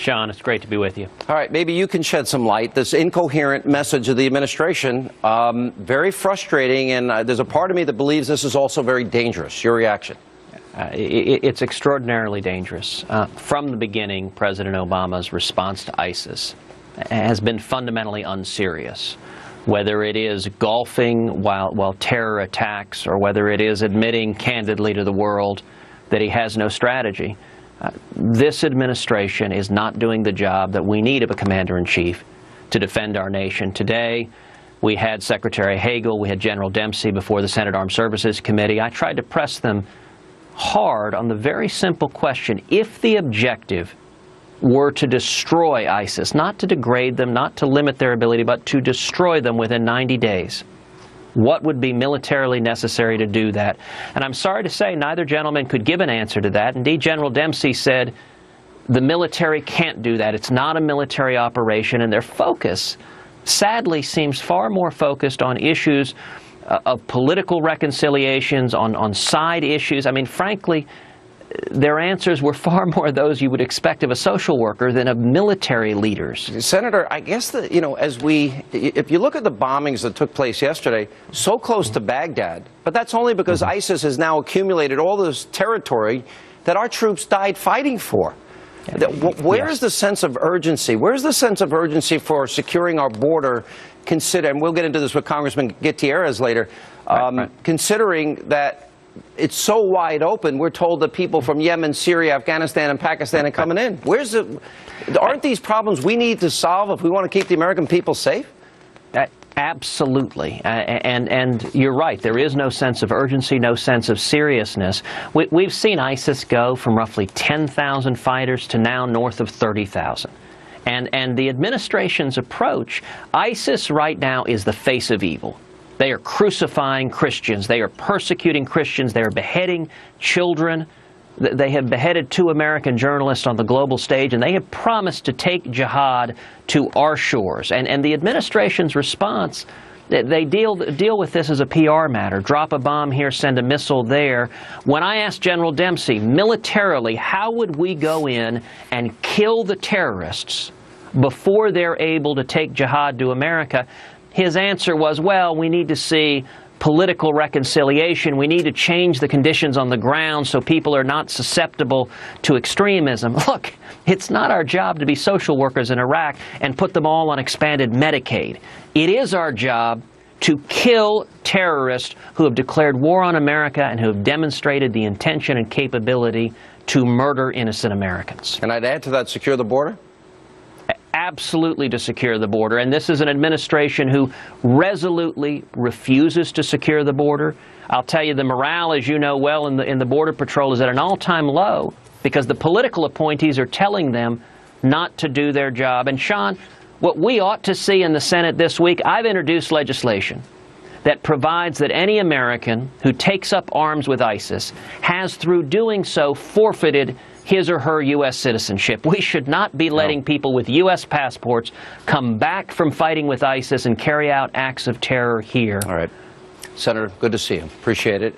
Sean, it's great to be with you. All right, maybe you can shed some light. This incoherent message of the administration, very frustrating, and there's a part of me that believes this is also very dangerous. Your reaction? It's extraordinarily dangerous. From the beginning, President Obama's response to ISIS has been fundamentally unserious. Whether it is golfing while terror attacks, or whether it is admitting candidly to the world that he has no strategy, this administration is not doing the job that we need of a commander-in-chief to defend our nation. Today, we had Secretary Hagel, we had General Dempsey before the Senate Armed Services Committee. I tried to press them hard on the very simple question: if the objective were to destroy ISIS, not to degrade them, not to limit their ability, but to destroy them within 90 days, what would be militarily necessary to do that? And I'm sorry to say neither gentleman could give an answer to that. Indeed, General Dempsey said the military can't do that. It's not a military operation, and their focus, sadly, seems far more focused on issues of political reconciliations, on side issues. I mean, frankly, their answers were far more those you would expect of a social worker than of military leaders. Senator, I guess that, if you look at the bombings that took place yesterday, so close to Baghdad, but that's only because ISIS has now accumulated all this territory that our troops died fighting for. Where's the sense of urgency? Where's the sense of urgency for securing our border, and we'll get into this with Congressman Gutierrez later, considering that it's so wide open, we're told that people from Yemen, Syria, Afghanistan, and Pakistan are coming in. Aren't these problems we need to solve if we want to keep the American people safe? Absolutely. And you're right. There is no sense of urgency, no sense of seriousness. We've seen ISIS go from roughly 10,000 fighters to now north of 30,000. And the administration's approach, ISIS right now is the face of evil. They are crucifying Christians. They are persecuting Christians. They are beheading children. They have beheaded 2 American journalists on the global stage, and they have promised to take jihad to our shores. And the administration's response, they deal with this as a PR matter. Drop a bomb here, send a missile there. When I asked General Dempsey, militarily, how would we go in and kill the terrorists before they're able to take jihad to America, his answer was, well, we need to see political reconciliation. We need to change the conditions on the ground so people are not susceptible to extremism. Look, it's not our job to be social workers in Iraq and put them all on expanded Medicaid. It is our job to kill terrorists who have declared war on America and who have demonstrated the intention and capability to murder innocent Americans. And I'd add to that, secure the border? Absolutely to secure the border. And this is an administration who resolutely refuses to secure the border. I'll tell you, the morale, as you know well, in the Border Patrol is at an all-time low because the political appointees are telling them not to do their job. And Sean, what we ought to see in the Senate this week, I've introduced legislation that provides that any American who takes up arms with ISIS has, through doing so, forfeited his or her U.S. citizenship. We should not be letting people with U.S. passports come back from fighting with ISIS and carry out acts of terror here. All right. Senator, good to see you. Appreciate it.